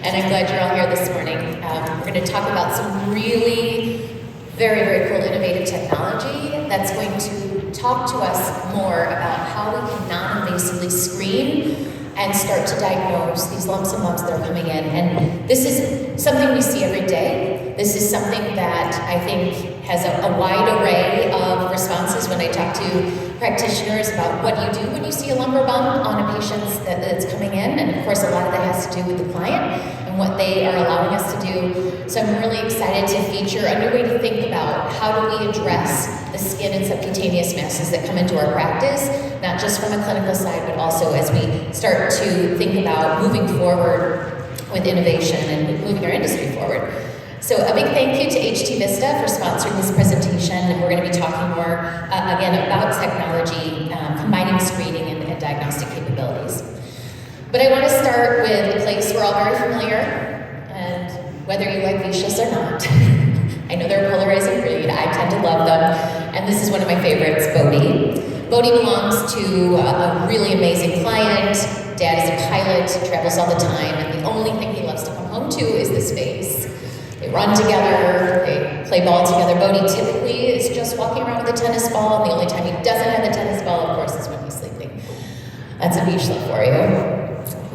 and I'm glad you're all here this morning. We're going to talk about some really very, very cool innovative technology that's going to talk to us more about how we can non-invasively screen and start to diagnose these lumps and bumps that are coming in. And this is something we see every day. This is something that I think has a wide array of responses when I talk to practitioners about what do you do when you see a lump or bump on a patient that's coming in. And of course, a lot of that has to do with the client and what they are allowing us to do. So I'm really excited to feature a new way to think about how do we address the skin and subcutaneous masses that come into our practice, not just from a clinical side, but also as we start to think about moving forward with innovation and moving our industry forward. So a big thank you to HT Vista for sponsoring this presentation, and we're going to be talking more, again, about technology, combining screening and diagnostic capabilities. But I want to start with a place we're all very familiar, and whether you like Vicious or not, I know they're a polarizing breed, I tend to love them, and this is one of my favorites, Bodhi. Bodhi belongs to a really amazing client. Dad is a pilot, travels all the time, and the only thing he loves to come home to is this space. They run together, they play ball together. Bodhi typically is just walking around with a tennis ball, and the only time he doesn't have the tennis ball, of course, is when he's sleeping. That's a beach love for you.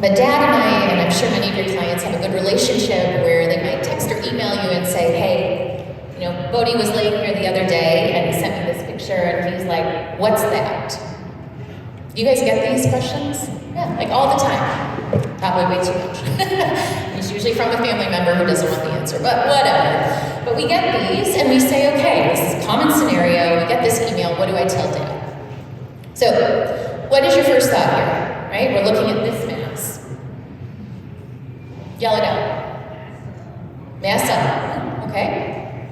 But Dad and I, and I'm sure many of your clients have a good relationship where they might text or email you and say, hey, you know, Bodhi was laying here the other day and he sent me this picture and he's like, what's that? Do you guys get these questions? Yeah, like all the time. Probably way too much. It's usually from a family member who doesn't want the answer, but whatever. But we get these and we say, okay, this is a common scenario, we get this email, what do I tell Dad? So, what is your first thought here, right? We're looking at this mass. Yell it out. Mass up, okay?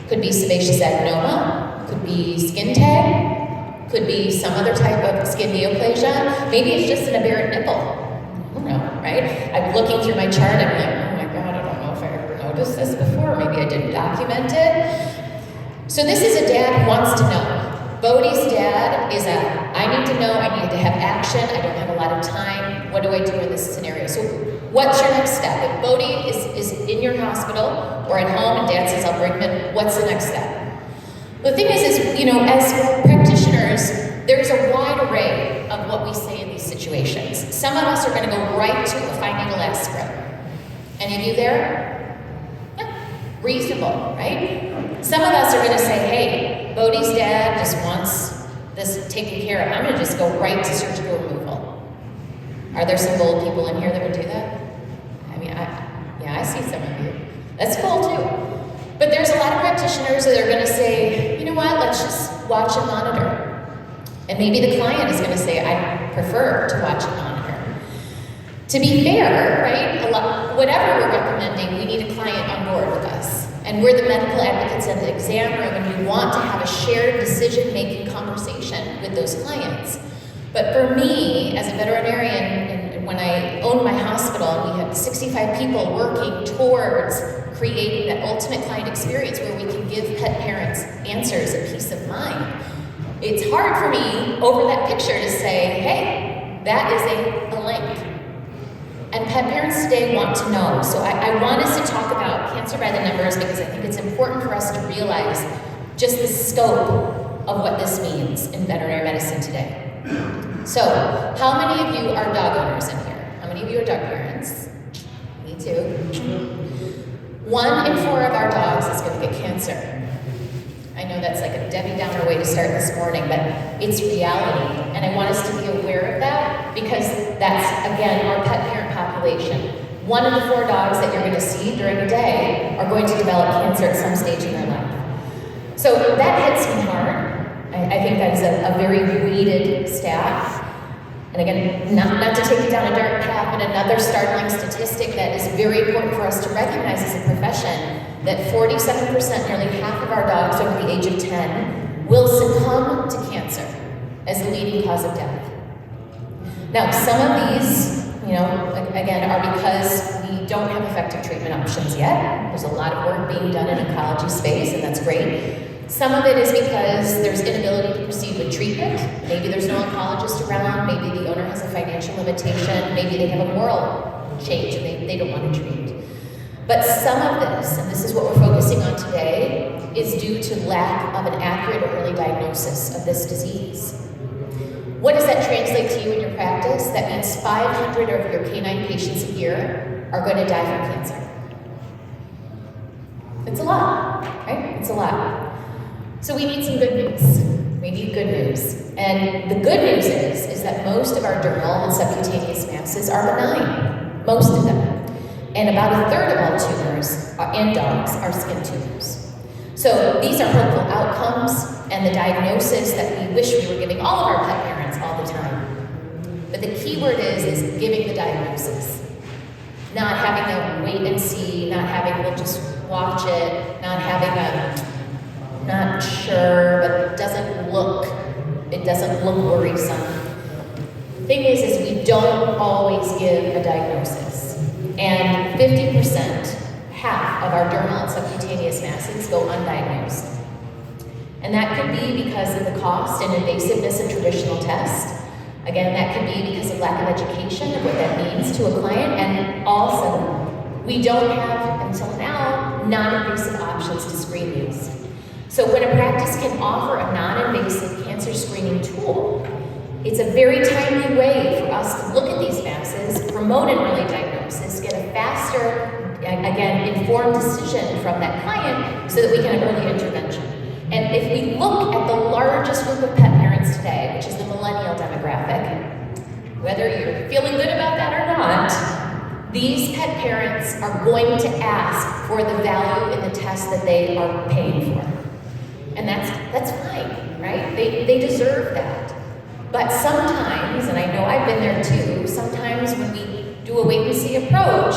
Could be sebaceous adenoma, could be skin tag, could be some other type of skin neoplasia. Maybe it's just an aberrant nipple. I don't know, right? I'm looking through my chart, I'm like, oh my God, I don't know if I ever noticed this before. Maybe I didn't document it. So this is a dad who wants to know. Bodhi's dad is I need to know, I need to have action, I don't have a lot of time. What do I do in this scenario? So what's your next step? If Bodhi is in your hospital or at home and Dad says, I'll bring him in, what's the next step? The thing is, you know, as practitioners, there's a wide array of what we say in these situations. Some of us are going to go right to a fine needle aspirin. Any of you there? Yeah, reasonable, right? Some of us are going to say, hey, Bodhi's dad just wants this taken care of. I'm going to just go right to surgical removal. Are there some bold people in here that would do that? I mean, I see some of you. That's cool too. But there's a lot of practitioners that are going to say, you know what, let's just watch and monitor. And maybe the client is going to say, I prefer to watch and monitor. To be fair, right, whatever we're recommending, we need a client on board with us. And we're the medical advocates in the exam room, and we want to have a shared decision-making conversation with those clients. But for me, as a veterinarian, and when I owned my hospital, we had 65 people working towards creating that ultimate client experience where we can give pet parents answers and peace of mind. It's hard for me over that picture to say, hey, that is a link. And pet parents today want to know. So I want us to talk about cancer by the numbers because I think it's important for us to realize just the scope of what this means in veterinary medicine today. So, how many of you are dog owners in here? How many of you are dog parents? Me too. 1 in 4 of our dogs is going to get cancer. I know that's like a Debbie Downer way to start this morning, but it's reality. And I want us to be aware of that because that's, again, our pet parent population. 1 in 4 dogs that you're going to see during a day are going to develop cancer at some stage in their life. So that hits me hard. I think that is a very weighted stat. And again, not to take it down a dark path, but another startling statistic that is very important for us to recognize as a profession, that 47%, nearly half of our dogs over the age of 10, will succumb to cancer as the leading cause of death. Now, some of these, you know, again, are because we don't have effective treatment options yet. There's a lot of work being done in oncology space, and that's great. Some of it is because there's inability to proceed with treatment. Maybe there's no oncologist around, maybe the owner has a financial limitation, maybe they have a moral change and they don't want to treat. But some of this, and this is what we're focusing on today, is due to lack of an accurate or early diagnosis of this disease. What does that translate to you in your practice? That means 500 of your canine patients a year are going to die from cancer. It's a lot, right? It's a lot. So we need some good news. We need good news. And the good news is that most of our dermal and subcutaneous masses are benign. Most of them. And about a third of all tumors in dogs are skin tumors. So these are hopeful outcomes and the diagnosis that we wish we were giving all of our pet parents all the time. But the key word is giving the diagnosis. Not having a wait and see, not having we'll just watch it, not having a not sure, but it doesn't look worrisome. The thing is we don't always give a diagnosis. And 50%, half of our dermal and subcutaneous masses go undiagnosed. And that could be because of the cost and invasiveness of traditional tests. Again, that could be because of lack of education of what that means to a client. And also, we don't have, until now, non-invasive options to screen these. So when a practice can offer a non-invasive cancer screening tool, it's a very timely way for us to look at these masses, promote an early diagnosis, get a faster, again, informed decision from that client so that we can have early intervention. And if we look at the largest group of pet parents today, which is the millennial demographic, whether you're feeling good about that or not, these pet parents are going to ask for the value in the test that they are paying for. And that's fine, right? They deserve that. But sometimes, and I know I've been there too, sometimes when we do a wait-and-see approach,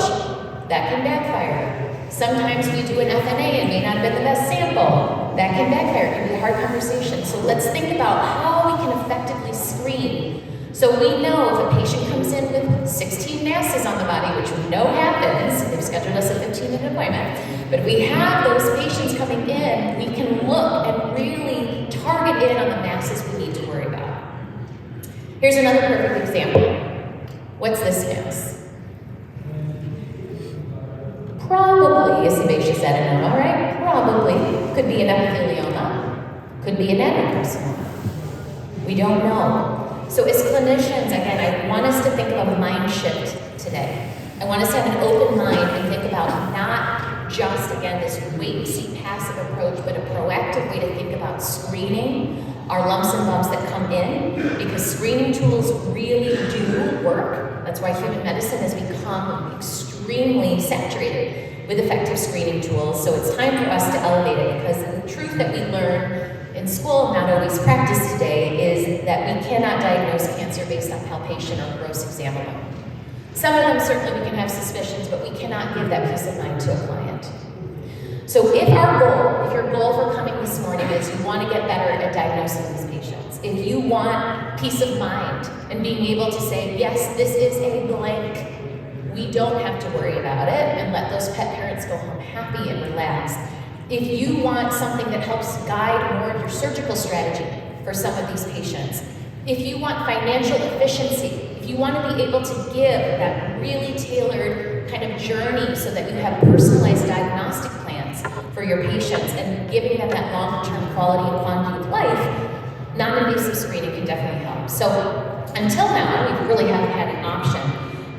that can backfire. Sometimes we do an FNA and may not have been the best sample. That can backfire. It can be a hard conversation. So let's think about how we can effectively screen. So we know if a patient comes in with 16 masses on the body, which we know happens, they've scheduled us a 15-minute appointment, but if we have those patients coming in, we can look and really target in on the masses we need to worry about. Here's another perfect example. What's this mass? Probably a sebaceous adenoma, right? Probably. Could be an epithelioma. Could be an adenocarcinoma. We don't know. So as clinicians, again, I want us to think of a mind shift today. I want us to have an open mind and think about not just, again, this wait-and-see passive approach, but a proactive way to think about screening our lumps and bumps that come in, because screening tools really do work. That's why human medicine has become extremely saturated with effective screening tools. So it's time for us to elevate it, because the truth that we learn in school, not always practiced today, is that we cannot diagnose cancer based on palpation or gross exam alone. Some of them certainly we can have suspicions, but we cannot give that peace of mind to a client. So if your goal for coming this morning is you want to get better at diagnosing these patients, if you want peace of mind and being able to say, yes, this is a blank, we don't have to worry about it, and let those pet parents go home happy and relaxed. If you want something that helps guide more of your surgical strategy for some of these patients, if you want financial efficiency, if you want to be able to give that really tailored kind of journey so that you have personalized diagnostic plans for your patients and giving them that long-term quality and quantity of life, non-invasive screening can definitely help. So until now, we really haven't had an option,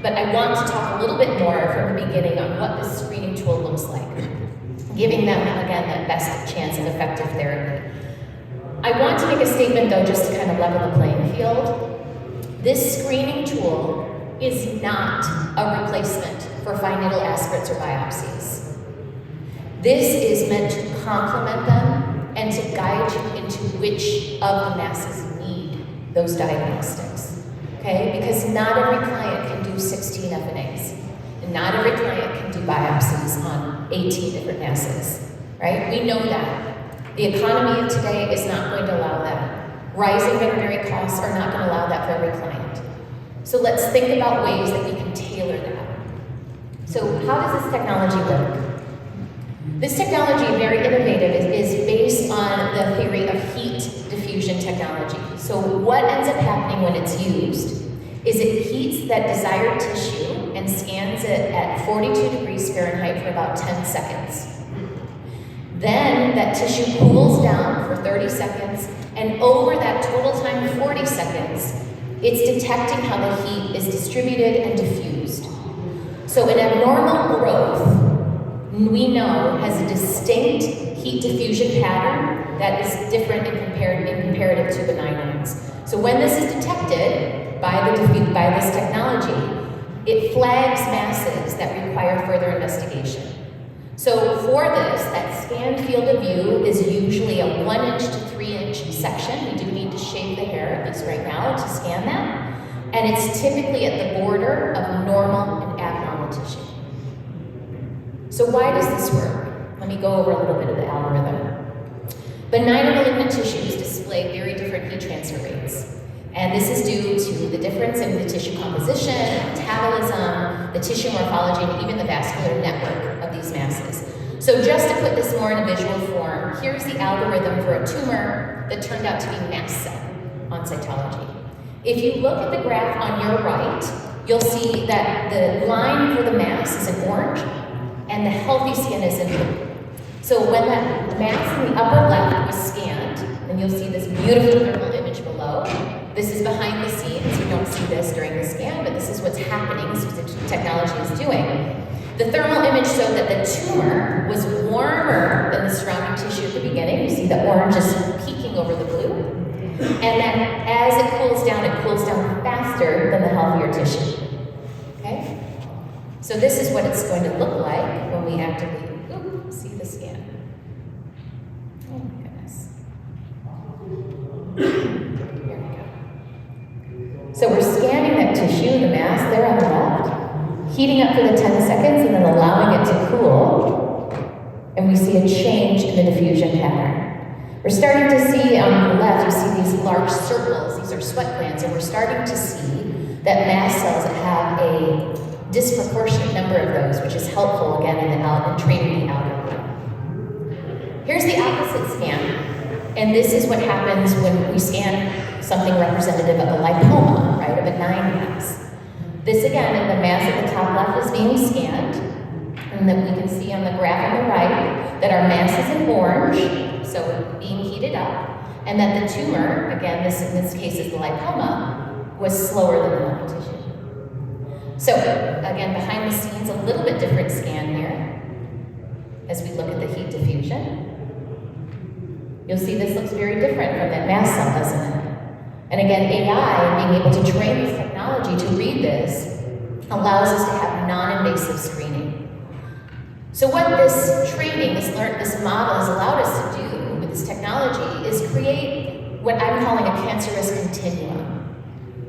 but I want to talk a little bit more from the beginning on what this screening tool looks like, giving them, again, that best chance of effective therapy. I want to make a statement, though, just to kind of level the playing field. This screening tool is not a replacement for fine needle aspirates or biopsies. This is meant to complement them and to guide you into which of the masses need those diagnostics, okay? Because not every client can do 16 FNAs, and not every client can do biopsies on 18 different masses, right? We know that. The economy of today is not going to allow that. Rising veterinary costs are not going to allow that for every client. So let's think about ways that we can tailor that. So how does this technology work? This technology, very innovative, is based on the theory of heat diffusion technology. So what ends up happening when it's used is it heats that desired tissue and scans it at 42 degrees Fahrenheit for about 10 seconds. Then that tissue cools down for 30 seconds, and over that total time, 40 seconds, it's detecting how the heat is distributed and diffused. So an abnormal growth, we know, has a distinct heat diffusion pattern that is different in comparative to benign ones. So when this is detected by this technology, it flags masses that require further investigation. So for this, that scanned field of view is usually a 1 inch to 3 inch section. We do need to shave the hair, at least right now, to scan that. And it's typically at the border of normal and abnormal tissue. So why does this work? Let me go over a little bit of the algorithm. Benign and malignant tissues display very different heat transfer rates. And this is due to the difference in the tissue composition, metabolism, the tissue morphology, and even the vascular network of these masses. So just to put this more in a visual form, here's the algorithm for a tumor that turned out to be mast cell on cytology. If you look at the graph on your right, you'll see that the line for the mass is in orange, and the healthy skin is in blue. So when that mass in the upper left was scanned, and you'll see this beautiful thermal image below, this is behind the scenes. You don't see this during the scan, but this is what's happening. This is what the technology is doing. The thermal image showed that the tumor was warmer than the surrounding tissue at the beginning. You see the orange is peeking over the blue. And then as it cools down faster than the healthier tissue. Okay? So this is what it's going to look like when we actively see the scan. Oh my goodness. Here we go. So we're scanning that tissue, the mass there on the left, heating up for the 10 seconds and then allowing it to cool. And we see a change in the diffusion pattern. We're starting to see on the left, you see these large circles, these are sweat glands, and we're starting to see that mast cells have a disproportionate number of those, which is helpful again in training the algorithm. Here's the opposite scan, and this is what happens when we scan something representative of a lipoma, right, a benign mass. This again, the mass at the top left is being scanned, and then we can see on the graph on the right that our mass is in orange, so being heated up, and that the tumor, again, in this case is the lipoma, was slower than the normal tissue. So, again, behind the scenes, a little bit different scan here, as we look at the heat diffusion. You'll see this looks very different from that mast cell, doesn't it? And again, AI, being able to train this technology to read this, allows us to have non-invasive screening. So what this training, this model has allowed us to do with this technology is create what I'm calling a cancer risk continuum.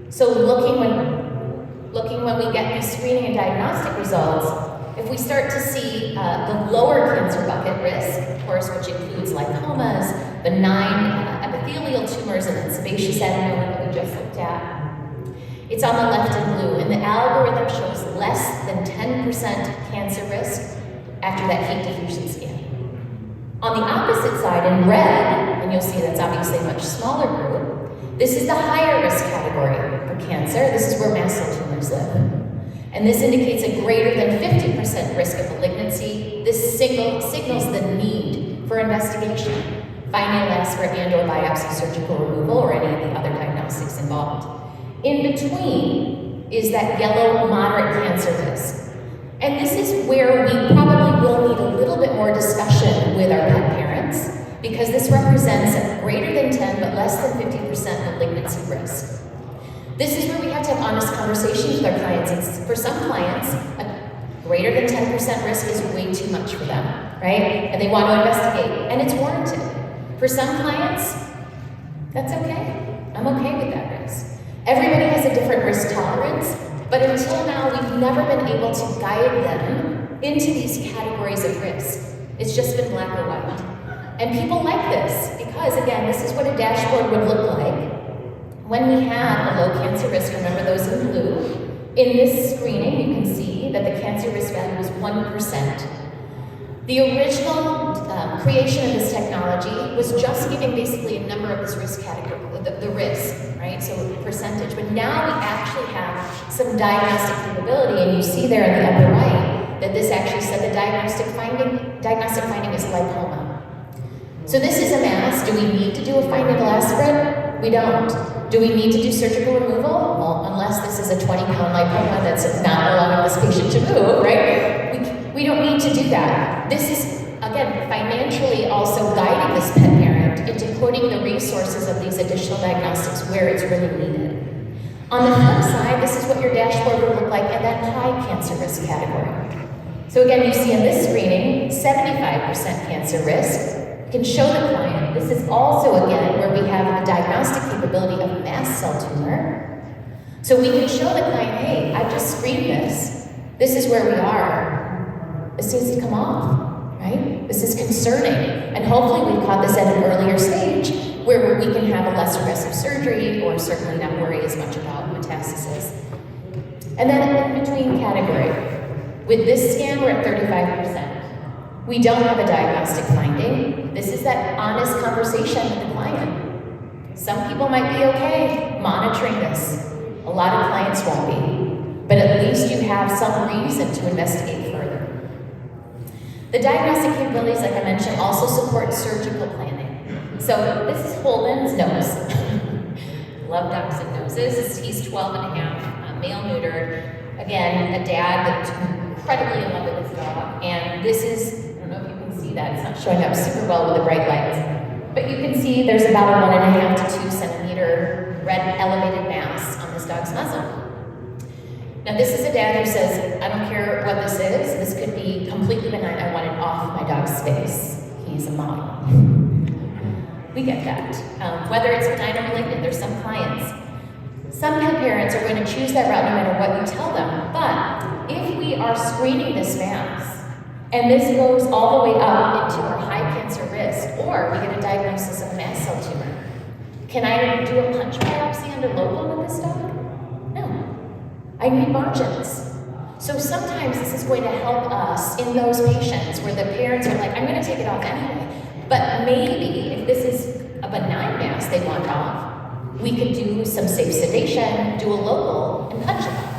So looking when we get these screening and diagnostic results, if we start to see the lower cancer bucket risk, of course, which includes lipomas, benign epithelial tumors, and then sebaceous adenoma that we just looked at, it's on the left in blue, and the algorithm shows less than 10% cancer risk after that heat diffusion scan. On the opposite side, in red, and you'll see that's obviously a much smaller group, this is the higher risk category for cancer. This is where mast cell tumors live. And this indicates a greater than 50% risk of malignancy. This signals the need for investigation, finding LASPR and/or biopsy surgical removal or any of the other diagnostics involved. In between is that yellow moderate cancer risk. And this is where we probably will need a little bit more discussion with our pet parents, because this represents a greater than 10 but less than 50% malignancy risk. This is where we have to have honest conversations with our clients. And for some clients, a greater than 10% risk is way too much for them, right? And they want to investigate, and it's warranted. For some clients, that's okay. I'm okay with that risk. Everybody has a different risk tolerance, but until now, we've never been able to guide them into these categories of risk. It's just been black or white. And people like this because, again, this is what a dashboard would look like when we have a low cancer risk. Remember those in blue. In this screening, you can see that the cancer risk value is 1%. The original creation of this technology was just giving basically a number of this risk category, the risk, right? right? So percentage. But now we actually have some diagnostic capability, and you see there in the upper right that this actually said the diagnostic finding is lipoma. So this is a mass. Do we need to do a fine needle aspirate? We don't. Do we need to do surgical removal? Well, unless this is a 20-pound lipoma that's not allowing this patient to move, right? We don't need to do that. This is, again, financially also guiding this pet parent into putting the resources of these additional diagnostics where it's really needed. On the flip side, this is what your dashboard would look like in that high cancer risk category. So again, you see in this screening, 75% cancer risk. You can show the client. This is also, again, where we have the diagnostic capability of mast cell tumor. So we can show the client, hey, I just screened this. This is where we are. This needs to come off, right? This is concerning. And hopefully we've caught this at an earlier stage where we can have a less aggressive surgery or certainly not worry as much about metastasis. And then in between category, with this scan, we're at 35%. We don't have a diagnostic finding. This is that honest conversation with the client. Some people might be okay monitoring this. A lot of clients won't be. But at least you have some reason to investigate further. The diagnostic capabilities, like I mentioned, also support surgical planning. So this is Holden's nose. Love dachshund noses. He's 12 and a half, male neutered. Again, a dad that's incredibly in love with his dog. And this is, I don't know if you can see that, it's not showing up super well with the bright lights. But you can see there's about a 1.5 to 2 centimeter red elevated mass on this dog's muzzle. Now this is a dad who says, I don't care what this is. This could be completely benign. I want it off my dog's face. He's a model. We get that. Whether it's benign or malignant, there's some clients. Some pet parents are going to choose that route no matter what you tell them. But if we are screening this mass, and this goes all the way up into our high cancer risk, or we get a diagnosis of mast cell tumor, can I do a punch biopsy under local with this dog? No. I need margins. So sometimes this is going to help us in those patients where the parents are like, I'm going to take it off anyway. But maybe if this is a benign mass they want off, we could do some safe sedation, do a local, and punch it off.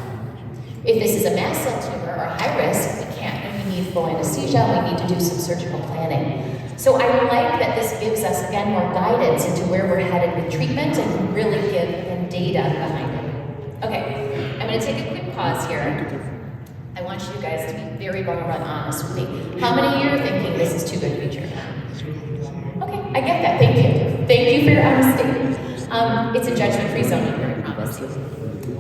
If this is a mast cell tumor or high risk, we can't, and we need full anesthesia, we need to do some surgical planning. So I like that this gives us, again, more guidance into where we're headed with treatment and really give them data behind it. Okay, I'm going to take a quick pause here. I want you guys to be very vulnerable and honest with me. How many of you are thinking this is too good to be true? Okay, I get that. Thank you. Thank you for your honesty. It's a judgment-free zone here, I promise you.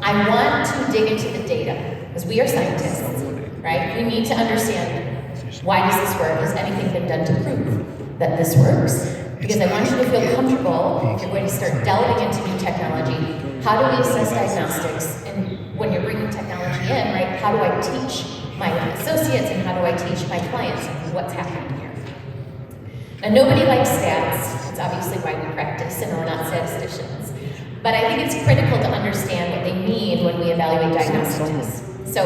I want to dig into the data, because we are scientists, right? We need to understand, why does this work? Has anything been done to prove that this works? Because I want you to feel comfortable if you're going to start delving into new technology. How do we assess diagnostics? And when you're bringing technology in, right, how do I teach my associates and how do I teach my clients what's happening here? Now, nobody likes stats. It's obviously why we practice and we're not statisticians. But I think it's critical to understand what they mean when we evaluate diagnostic tests. So,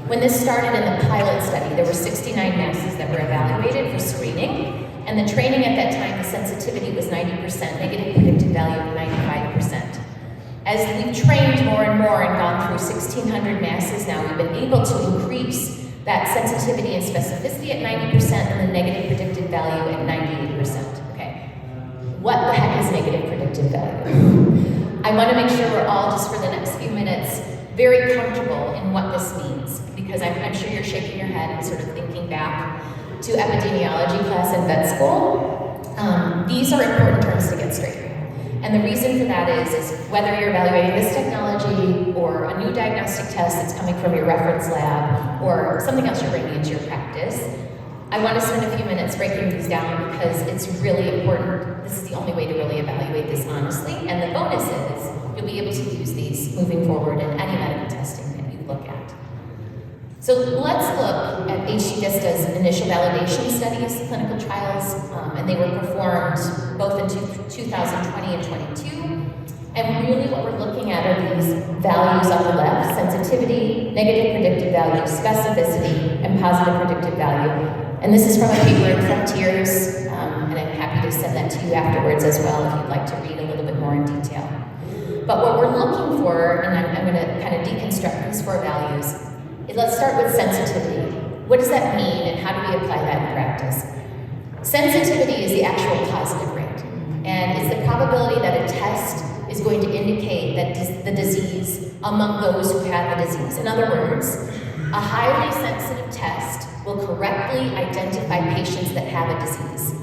when this started in the pilot study, there were 69 masses that were evaluated for screening, and the training at that time, the sensitivity was 90%, negative predictive value of 95%. As we've trained more and more and gone through 1,600 masses now, we've been able to increase that sensitivity and specificity at 90% and the negative predictive value at 98%. Okay, what the heck is negative predictive value? I want to make sure we're all, just for the next few minutes, very comfortable in what this means, because I'm sure you're shaking your head and sort of thinking back to epidemiology class in vet school. These are important terms to get straight. And the reason for that is whether you're evaluating this technology or a new diagnostic test that's coming from your reference lab or something else you're bringing into your practice, I want to spend a few minutes breaking these down because it's really important. This is the only way to really evaluate this honestly. And the bonus is you'll be able to use these moving forward in any medical testing that you look at. So let's look at HT Vista's initial validation studies, clinical trials, and they were performed both in 2020 and 22. And really what we're looking at are these values on the left: sensitivity, negative predictive value, specificity, and positive predictive value. And this is from a paper in Frontiers, and I'm happy to send that to you afterwards as well if you'd like to read a little bit more in detail. But what we're looking for, and I'm going to kind of deconstruct these 4 values, is let's start with sensitivity. What does that mean, and how do we apply that in practice? Sensitivity is the actual positive rate, and it's the probability that a test is going to indicate that the disease among those who have the disease. In other words, a highly sensitive test will correctly identify patients that have a disease.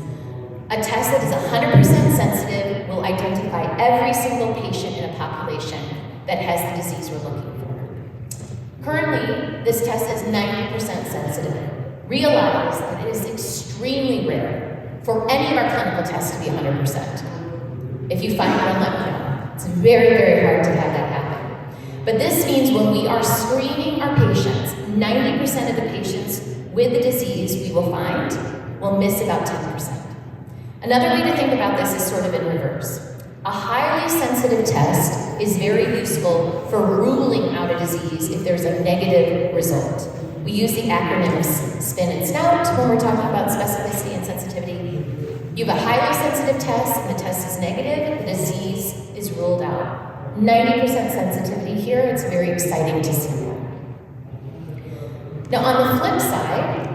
A test that is 100% sensitive will identify every single patient in a population that has the disease we're looking for. Currently, this test is 90% sensitive. Realize that it is extremely rare for any of our clinical tests to be 100%. If you find one, let me know. It's very, very hard to have that happen. But this means when we are screening our patients, 90% of the patients with the disease we will find will miss about 10%. Another way to think about this is sort of in reverse. A highly sensitive test is very useful for ruling out a disease if there's a negative result. We use the acronyms SPIN and SNOUT when we're talking about specificity and sensitivity. You have a highly sensitive test and the test is negative, the disease is ruled out. 90% sensitivity here, it's very exciting to see that. Now on the flip side,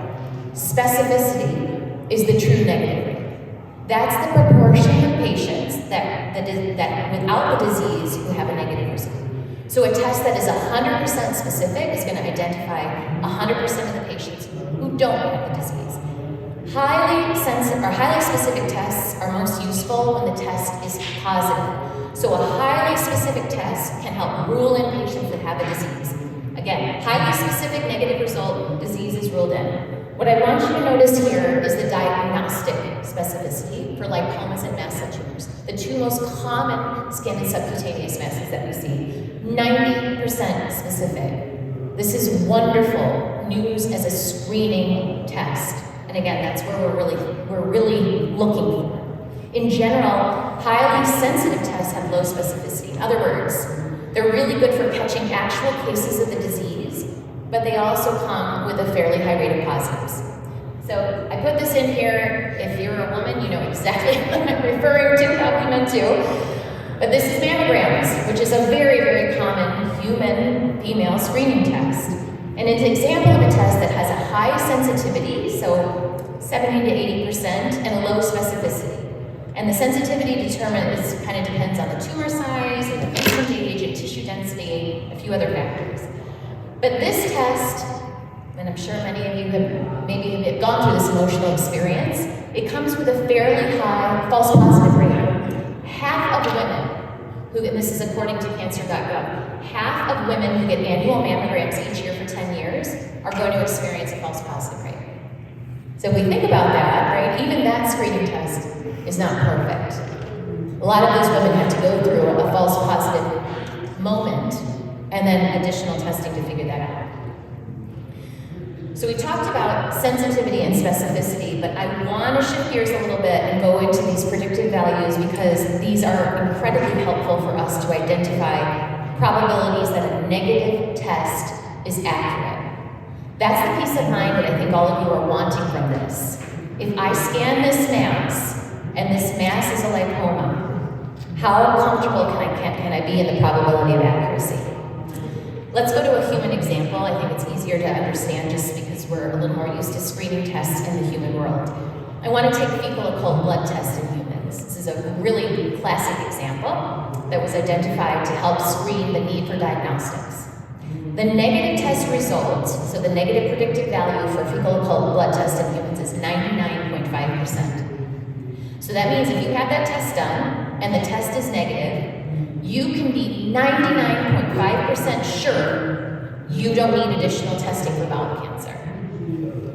specificity is the true negative rate. That's the proportion of patients that without the disease who have a negative result. So a test that is 100% specific is going to identify 100% of the patients who don't have the disease. Highly specific tests are most useful when the test is positive. So a highly specific test can help rule in patients that have a disease. Again, highly specific negative result, disease is ruled in. What I want you to notice here is the diagnostic specificity for lipomas and mast cell tumors, the 2 most common skin and subcutaneous masses that we see. 90% specific. This is wonderful news as a screening test. And again, that's where we're really looking for. In general, highly sensitive tests have low specificity. In other words, they're really good for catching actual cases of the disease, but they also come with a fairly high rate of positives. So I put this in here. If you're a woman, you know exactly what I'm referring to, compliment to. But this is mammograms, which is a very, very common human female screening test. And it's an example of a test that has a high sensitivity, so 70 to 80%, and a low specificity. And the sensitivity kind of depends on the tumor size, and the patient age, and tissue density, a few other factors. But this test, and I'm sure many of you have gone through this emotional experience, it comes with a fairly high false positive rate. Half of women and this is according to cancer.gov, half of women who get annual mammograms each year for 10 years are going to experience a false positive rate. So if we think about that, right, even that screening test is not perfect. A lot of those women have to go through a false positive moment and then additional testing to figure that out. So we talked about sensitivity and specificity, but I want to shift gears a little bit and go into these predictive values because these are incredibly helpful for us to identify probabilities that a negative test is accurate. That's the peace of mind that I think all of you are wanting from this. If I scan this mass, and this mass is a lipoma, how comfortable can I be in the probability of accuracy? Let's go to a human example. I think it's easier to understand just because we're a little more used to screening tests in the human world. I want to take fecal occult blood tests in humans. This is a really classic example that was identified to help screen the need for diagnostics. The negative test result, so the negative predictive value for fecal occult blood test in humans is 99.5%. So that means if you have that test done and the test is negative, you can be 99.5% sure you don't need additional testing for bowel cancer.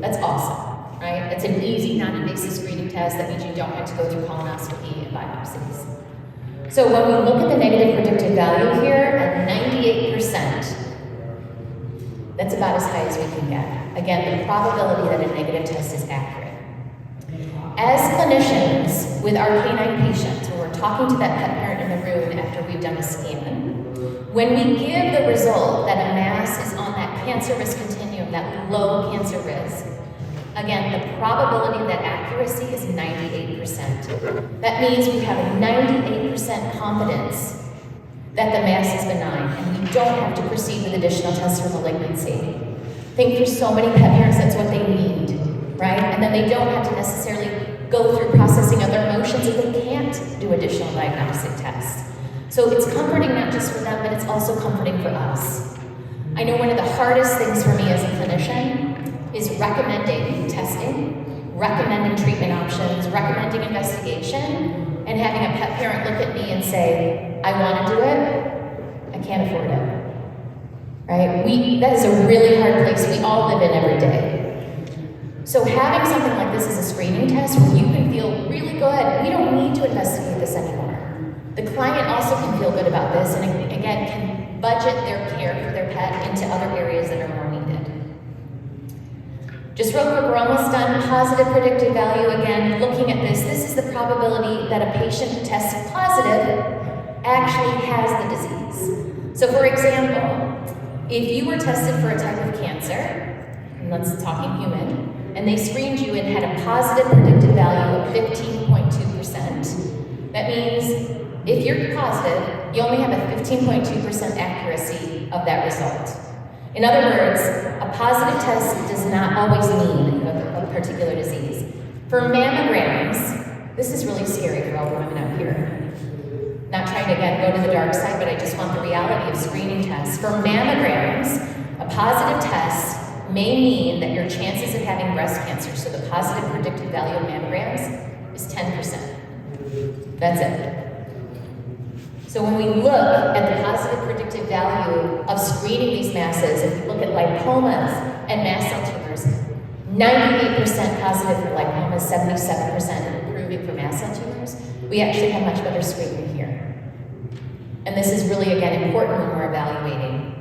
That's awesome, right? That's an easy, non-invasive screening test that means you don't have to go through colonoscopy and biopsies. So when we look at the negative predictive value here at 98%, that's about as high as we can get. Again, the probability that a negative test is accurate. As clinicians, with our canine patients, when we're talking to that pet parent in the room after we've done a scan, when we give the result that a mass is on that cancer risk continuum, that low cancer risk, again, the probability of that accuracy is 98%. That means we have a 98% confidence that the mass is benign, and we don't have to proceed with additional tests for malignancy. I think for so many pet parents, that's what they need, right? And then they don't have to necessarily go through processing other emotions if they can't do additional diagnostic tests. So it's comforting not just for them, but it's also comforting for us. I know one of the hardest things for me as a clinician is recommending testing, recommending treatment options, recommending investigation, and having a pet parent look at me and say, I want to do it, I can't afford it. Right? That is a really hard place we all live in every day. So having something like this as a screening test where you can feel really good, we don't need to investigate this anymore. The client also can feel good about this and again can budget their care for their pet into other areas that are more needed. Just real quick, we're almost done. Positive predictive value, again, looking at this is the probability that a patient who tests positive actually has the disease. So for example, if you were tested for a type of cancer, and let's talking human, and they screened you and had a positive predictive value of 15.2%, that means if you're positive, you only have a 15.2% accuracy of that result. In other words, a positive test does not always mean you have a particular disease. For mammograms, this is really scary for all the women out here. Not trying to, again, go to the dark side, but I just want the reality of screening tests. For mammograms, a positive test may mean that your chances of having breast cancer, so the positive predictive value of mammograms, is 10%. That's it. So when we look at the positive predictive value of screening these masses, if we look at lipomas and mast cell tumors, 98% positive for lipomas, 77% improving for mast cell tumors, we actually have much better screening here. And this is really, again, important when we're evaluating.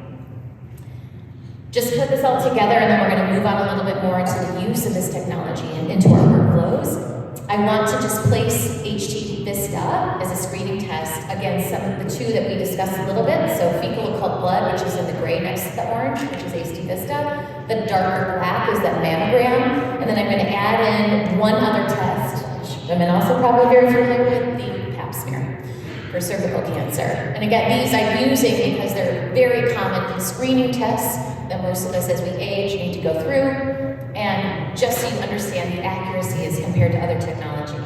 Just to put this all together, and then we're going to move on a little bit more into the use of this technology and into our workflows. I want to just place HT Vista as a screening test against some of the two that we discussed a little bit. So fecal occult blood, which is in the gray next to the orange, which is HT Vista. The darker black is that mammogram. And then I'm going to add in one other test, which women also probably very familiar with, the pap smear for cervical cancer. And again, these I'm using because they're very common screening tests that most of us as we age need to go through, and just so you understand the accuracy as compared to other technology.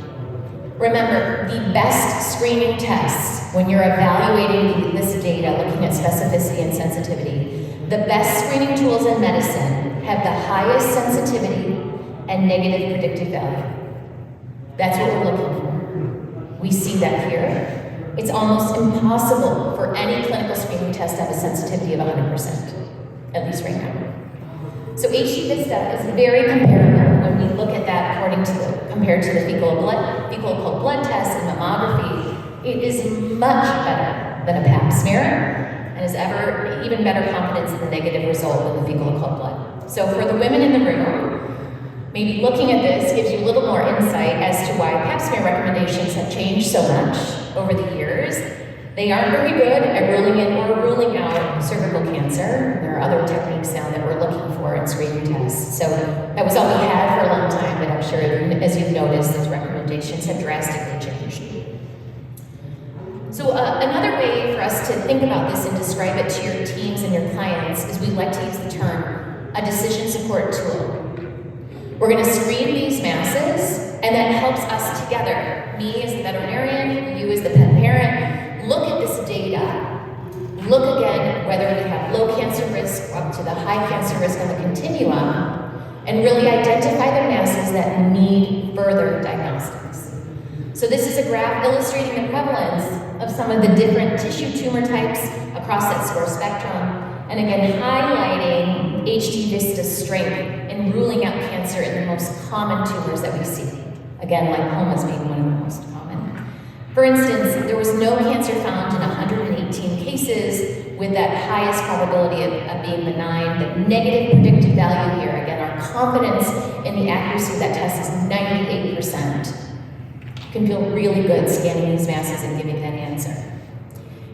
Remember, the best screening tests when you're evaluating this data, looking at specificity and sensitivity, the best screening tools in medicine have the highest sensitivity and negative predictive value. That's what we're looking for. We see that here. It's almost impossible for any clinical screening test to have a sensitivity of 100%, at least right now. So HT Vista is very comparable when we look at that compared to the fecal occult blood test and mammography. It is much better than a pap smear and is even better confidence in the negative result than the fecal occult blood. So for the women in the room, maybe looking at this gives you a little more insight as to why pap smear recommendations have changed so much over the years. They aren't very good at ruling in or ruling out cervical cancer. There are other techniques now that we're looking for in screening tests. So that was all we had for a long time, but I'm sure as you've noticed, those recommendations have drastically changed. So another way for us to think about this and describe it to your teams and your clients is we like to use the term a decision support tool. We're going to screen these masses, and that helps us together, me as the veterinarian, you as the pet parent, look at this data, look again whether we have low cancer risk up to the high cancer risk on the continuum, and really identify the masses that need further diagnostics. So this is a graph illustrating the prevalence of some of the different tissue tumor types across that score spectrum, and again highlighting HT Vista's strength in ruling out cancer in the most common tumors that we see. Again, lipomas being one of the most common. For instance, there was no cancer found in 118 cases with that highest probability of being benign. The negative predictive value here, again, our confidence in the accuracy of that test is 98%. You can feel really good scanning these masses and giving that answer.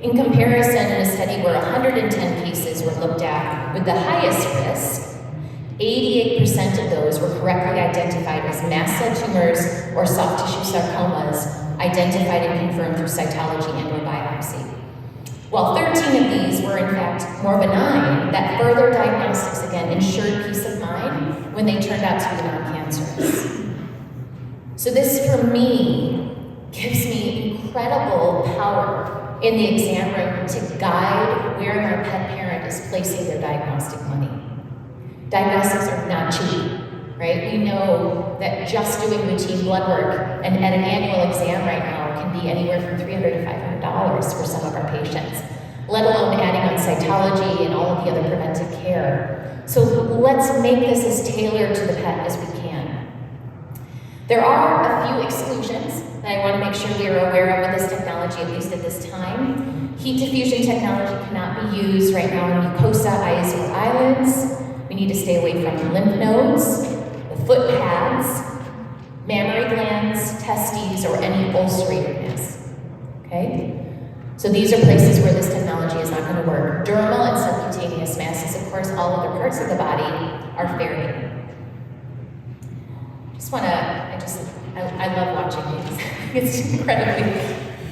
In comparison, in a study where 110 cases were looked at with the highest risk, 88% of those were correctly identified as mast cell tumors or soft tissue sarcomas, identified and confirmed through cytology and/or biopsy. while 13 of these were in fact more benign, that further diagnostics again ensured peace of mind when they turned out to be non-cancerous. So this, for me, gives me incredible power in the exam room to guide where my pet parent is placing their diagnostic money. Diagnostics are not cheap, right? We know that just doing routine blood work and at an annual exam right now can be anywhere from $300 to $500 for some of our patients, let alone adding on cytology and all of the other preventive care. So let's make this as tailored to the pet as we can. There are a few exclusions that I want to make sure we are aware of with this technology, at least at this time. Heat diffusion technology cannot be used right now in mucosa, eyes, or eyelids. We need to stay away from lymph nodes, the foot pads, mammary glands, testes, or any ulceratedness. Okay? So these are places where this technology is not going to work. Dermal and subcutaneous masses, of course, all other parts of the body are fair game. I love watching these. It's incredibly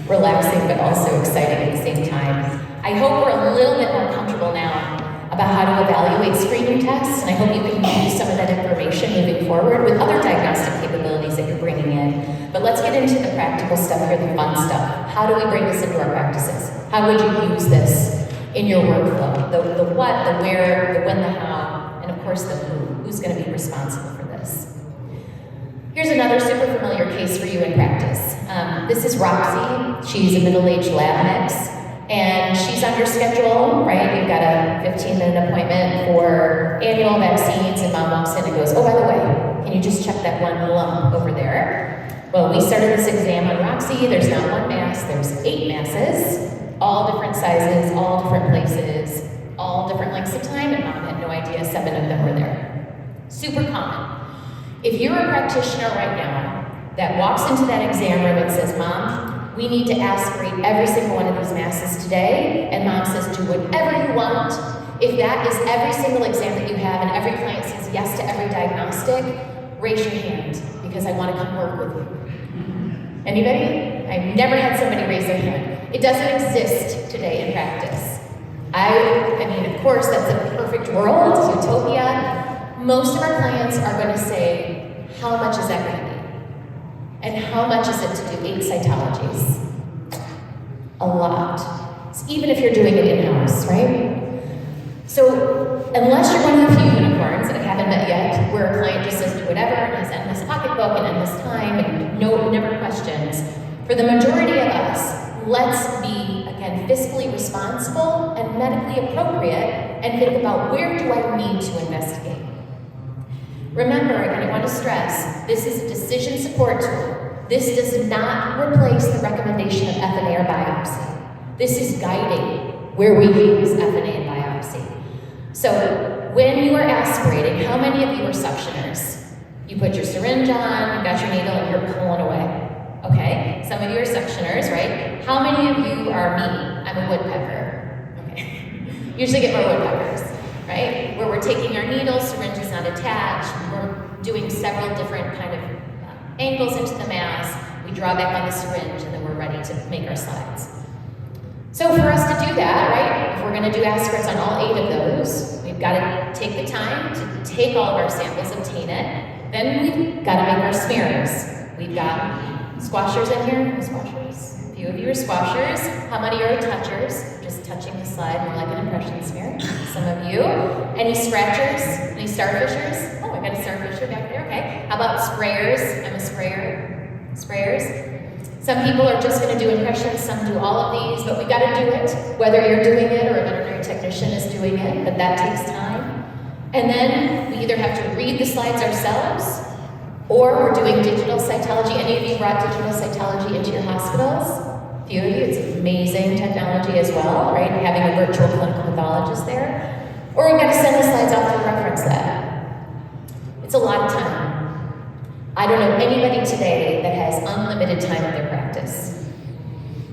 relaxing, but also exciting at the same time. I hope we're a little bit more comfortable now about how to evaluate screening tests, and I hope you can use some of that information moving forward with other diagnostic capabilities that you're bringing in. But let's get into the practical stuff here, the fun stuff. How do we bring this into our practices? How would you use this in your workflow? The what, the where, the when, the how, and of course the who. Who's going to be responsible for this? Here's another super familiar case for you in practice. This is Roxy. She's a middle-aged lab mix. And she's on your schedule, right? You've got a 15-minute appointment for annual vaccines, and mom walks in and goes, oh, by the way, can you just check that one lump over there? Well, we started this exam on Roxy. There's not one mass, there's 8 masses, all different sizes, all different places, all different lengths of time, and mom had no idea 7 of them were there. Super common. If you're a practitioner right now that walks into that exam room and says, Mom, we need to aspirate every single one of these masses today, and mom says, do whatever you want. If that is every single exam that you have and every client says yes to every diagnostic, raise your hand, because I want to come work with you. Anybody? I've never had somebody raise their hand. It doesn't exist today in practice. I mean, of course, that's a perfect world, utopia. Most of our clients are going to say, how much is that going to be? And how much is it to do 8 cytologies? A lot. So even if you're doing it in-house, right? So unless you're one of the few unicorns that I haven't met yet, where a client just says do whatever and has endless pocketbook and endless time and never questions, for the majority of us, let's be, again, fiscally responsible and medically appropriate and think about, where do I need to investigate? Remember, again, I want to stress, this is a decision support tool. This does not replace the recommendation of FNA or biopsy. This is guiding where we use FNA and biopsy. So when you are aspirating, how many of you are suctioners? You put your syringe on, you've got your needle, and you're pulling away. Okay, some of you are suctioners, right? How many of you are me? I'm a woodpecker. Okay, usually get more woodpeckers, right? Where we're taking our needles, syringe is not attached, we're doing several different kind of angles into the mass, we draw back on the syringe, and then we're ready to make our slides. So for us to do that, right, if we're gonna do aspirates on all 8 of those, we've gotta take the time to take all of our samples, obtain it, then we've gotta make our smears. We've got squashers in here, squashers. A few of you are squashers. How many are touchers? Just touching the slide, more like an impression smear. Some of you. Any scratchers? Any starfishers? Oh, I got a starfisher back there, okay. How about sprayers? I'm a sprayer. Sprayers. Some people are just gonna do impressions, some do all of these, but we gotta do it, whether you're doing it or a veterinary technician is doing it, but that takes time. And then we either have to read the slides ourselves, or we're doing digital cytology. Any of you brought digital cytology into your hospitals? A few of you, it's amazing technology as well, right? Having a virtual clinical pathologist there. Or we've got to send the slides off to the reference lab. It's a lot of time. I don't know anybody today that has unlimited time in their practice.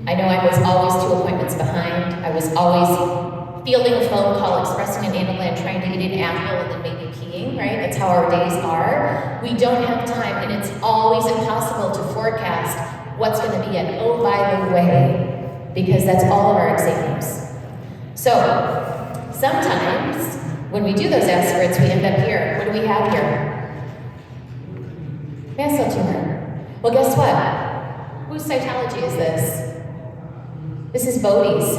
I know I was always 2 appointments behind. I was always fielding a phone call, expressing an anal gland, trying to eat an apple, and then maybe peeing, right? That's how our days are. We don't have time, and it's always impossible to forecast what's going to be an oh, by the way, because that's all of our exams. So, sometimes, when we do those aspirates, we end up here. What do we have here? Mast cell tumor. Well, guess what? Whose cytology is this? This is Bodie's.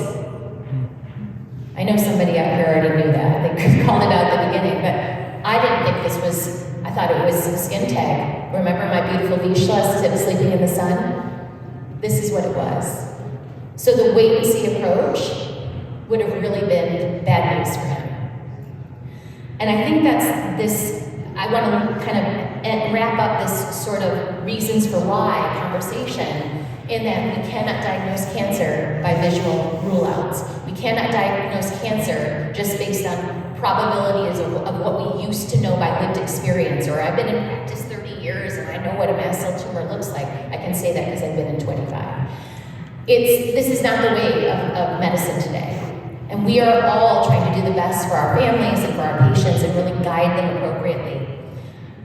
I know somebody out here already knew that. They called it out at the beginning, but I didn't think this was, I thought it was a skin tag. Remember my beautiful Vishla sleeping in the sun? This is what it was. So the wait and see approach would have really been bad news for him. And I think that's this, I want to kind of wrap up this sort of reasons for why conversation, in that we cannot diagnose cancer by visual rule-outs. We cannot diagnose cancer just based on probabilities of what we used to know by lived experience, or I've been in practice 30 years and I know what a mast cell tumor looks like. I can say that because I've been in 25. This is not the way of medicine today. And we are all trying to do the best for our families and for our patients and really guide them appropriately.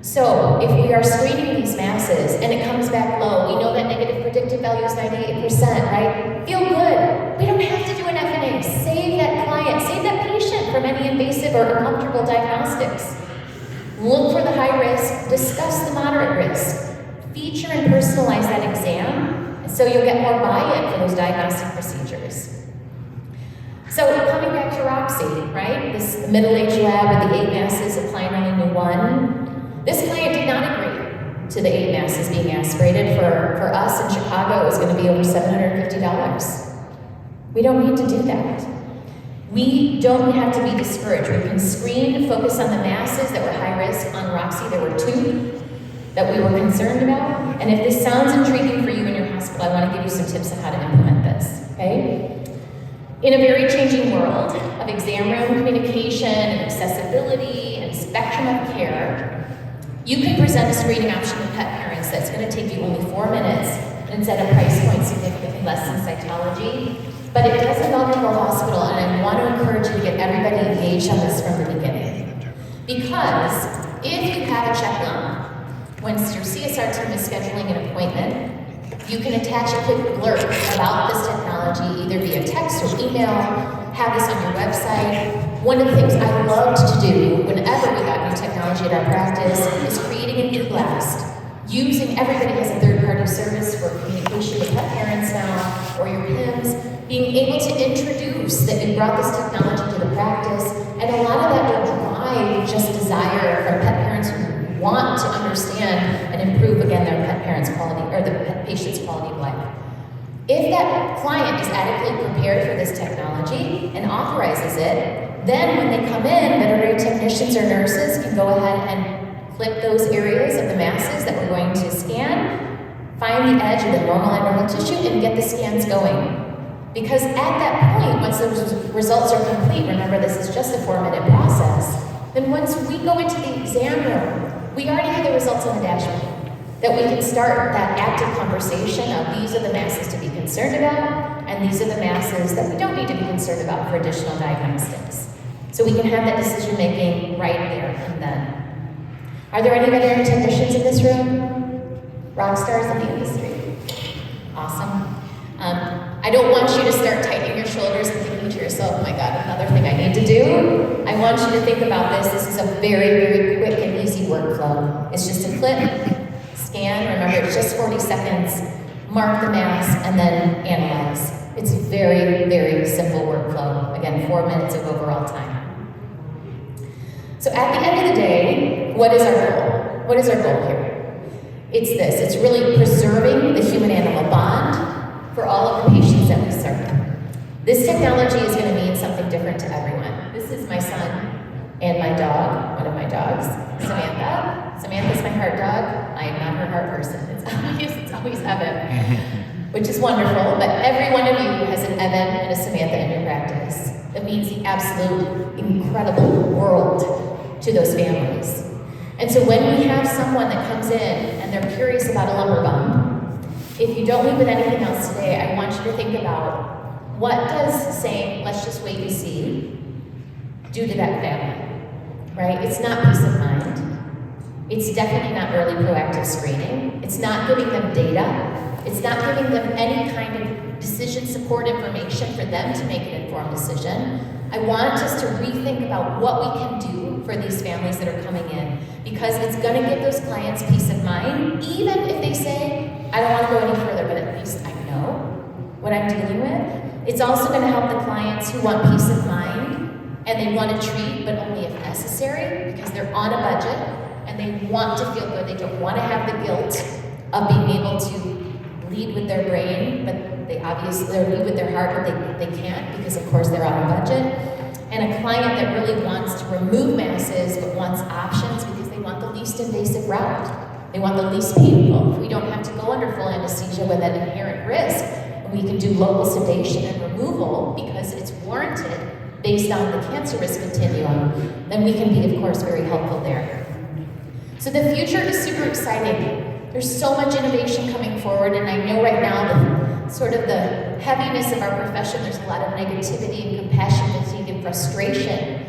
So if we are screening these masses and it comes back low, we know that negative predictive value is 98%, right? Feel good. We don't have to do an FNA. Save that client, save that patient from any invasive or uncomfortable diagnostics. Look for the high risk, discuss the moderate risk. Feature and personalize that exam so you'll get more buy-in for those diagnostic procedures. So coming back to Roxy, right? This middle-aged lab with the 8 masses, a client only knew 1. This client did not agree to the 8 masses being aspirated. For us in Chicago, it was going to be over $750. We don't need to do that. We don't have to be discouraged. We can screen, focus on the masses that were high risk. On Roxy, there were 2 that we were concerned about. And if this sounds intriguing for you in your hospital, I want to give you some tips on how to implement this, okay? In a very changing world of exam room communication and accessibility and spectrum of care, you can present a screening option to pet parents that's going to take you only 4 minutes and set a price point significantly less than cytology. But it does involve your whole hospital, and I want to encourage you to get everybody engaged on this from the beginning. Because if you have a check-in, once your CSR team is scheduling an appointment, you can attach a quick blurb about this technology, either via text or email, have this on your website. One of the things I loved to do whenever we got new technology at our practice is creating an e-blast. Using everybody as a third-party service for communication with pet parents now, or your PIMs, being able to introduce that you brought this technology to the practice, and a lot of that will drive just desire from pet parents who want to understand and improve, again, their pet parents' quality, or the pet patient's quality of life. If that client is adequately prepared for this technology and authorizes it, then when they come in, veterinary technicians or nurses can go ahead and clip those areas of the masses that we're going to scan, find the edge of the normal and normal tissue, and get the scans going. Because at that point, once those results are complete, remember this is just a 4-minute process, then once we go into the exam room, we already have the results on the dashboard. That we can start that active conversation of these are the masses to be concerned about, and these are the masses that we don't need to be concerned about for additional diagnostics. So we can have that decision making right there and then. Are there any veterinary technicians in this room? Rock stars in the industry. Awesome. I don't want you to start tightening your shoulders and thinking to yourself, oh my God, another thing I need to do. I want you to think about this. This is a very, very quick and easy workflow. It's just a clip, scan, remember it's just 40 seconds, mark the mass, and then analyze. It's a very, very simple workflow. Again, 4 minutes of overall time. So at the end of the day, what is our goal? What is our goal here? It's this. It's really preserving the human-animal bond for all of the patients that we serve. This technology is going to mean something different to everyone. This is my son and my dog, one of my dogs, Samantha. Samantha's my heart dog. I am not her heart person. It's always Evan, which is wonderful, but every one of you has an Evan and a Samantha in your practice. That means the absolute incredible world to those families. And so when we have someone that comes in and they're curious about a lumbar bump, if you don't leave with anything else today, I want you to think about what does saying, let's just wait and see, do to that family, right? It's not peace of mind. It's definitely not early proactive screening. It's not giving them data. It's not giving them any kind of decision support information for them to make an informed decision. I want us to rethink about what we can do for these families that are coming in, because it's going to give those clients peace of mind, even if they say, I don't want to go any further, but at least I know what I'm dealing with. It's also going to help the clients who want peace of mind and they want to treat, but only if necessary, because they're on a budget and they want to feel good. They don't want to have the guilt of being able to lead with their brain, but they obviously lead with their heart, but they can't, because of course they're on a budget. And a client that really wants to remove masses but wants options because they want the least invasive route. They want the least painful. We don't have to go under full anesthesia with that inherent risk. We can do local sedation and removal because it's warranted based on the cancer risk continuum. Then we can be, of course, very helpful there. So the future is super exciting. There's so much innovation coming forward, and I know right now the sort of the heaviness of our profession, there's a lot of negativity and compassion fatigue and frustration.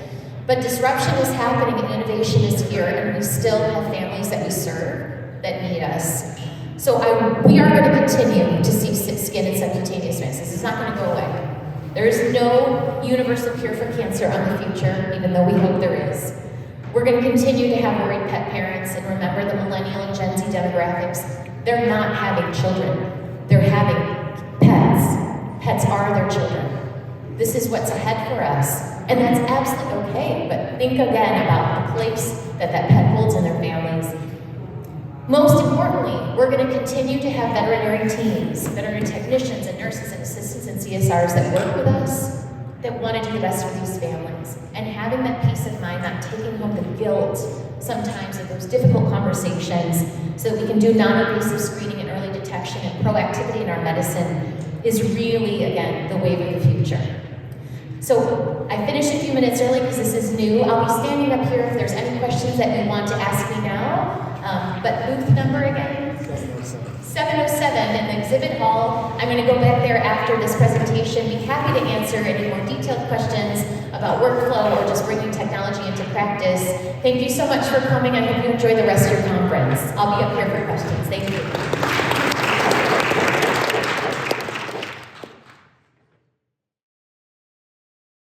But disruption is happening and innovation is here, and we still have families that we serve that need us. So we are going to continue to see skin and subcutaneous masses. It's not going to go away. There is no universal cure for cancer on the future, even though we hope there is. We're going to continue to have worried pet parents, and remember the millennial and Gen Z demographics. They're not having children. They're having pets. Pets are their children. This is what's ahead for us, and that's absolutely okay, but think again about the place that pet holds in their families. Most importantly, we're going to continue to have veterinary teams, veterinary technicians and nurses and assistants and CSRs that work with us, that want to do the best for these families. And having that peace of mind, not taking home the guilt sometimes of those difficult conversations, so that we can do non-invasive screening and early detection and proactivity in our medicine is really, again, the wave of the future. So I finished a few minutes early because this is new. I'll be standing up here if there's any questions that you want to ask me now. But booth number again? 707 in the exhibit hall. I'm going to go back there after this presentation. Be happy to answer any more detailed questions about workflow or just bringing technology into practice. Thank you so much for coming. I hope you enjoy the rest of your conference. I'll be up here for questions. Thank you.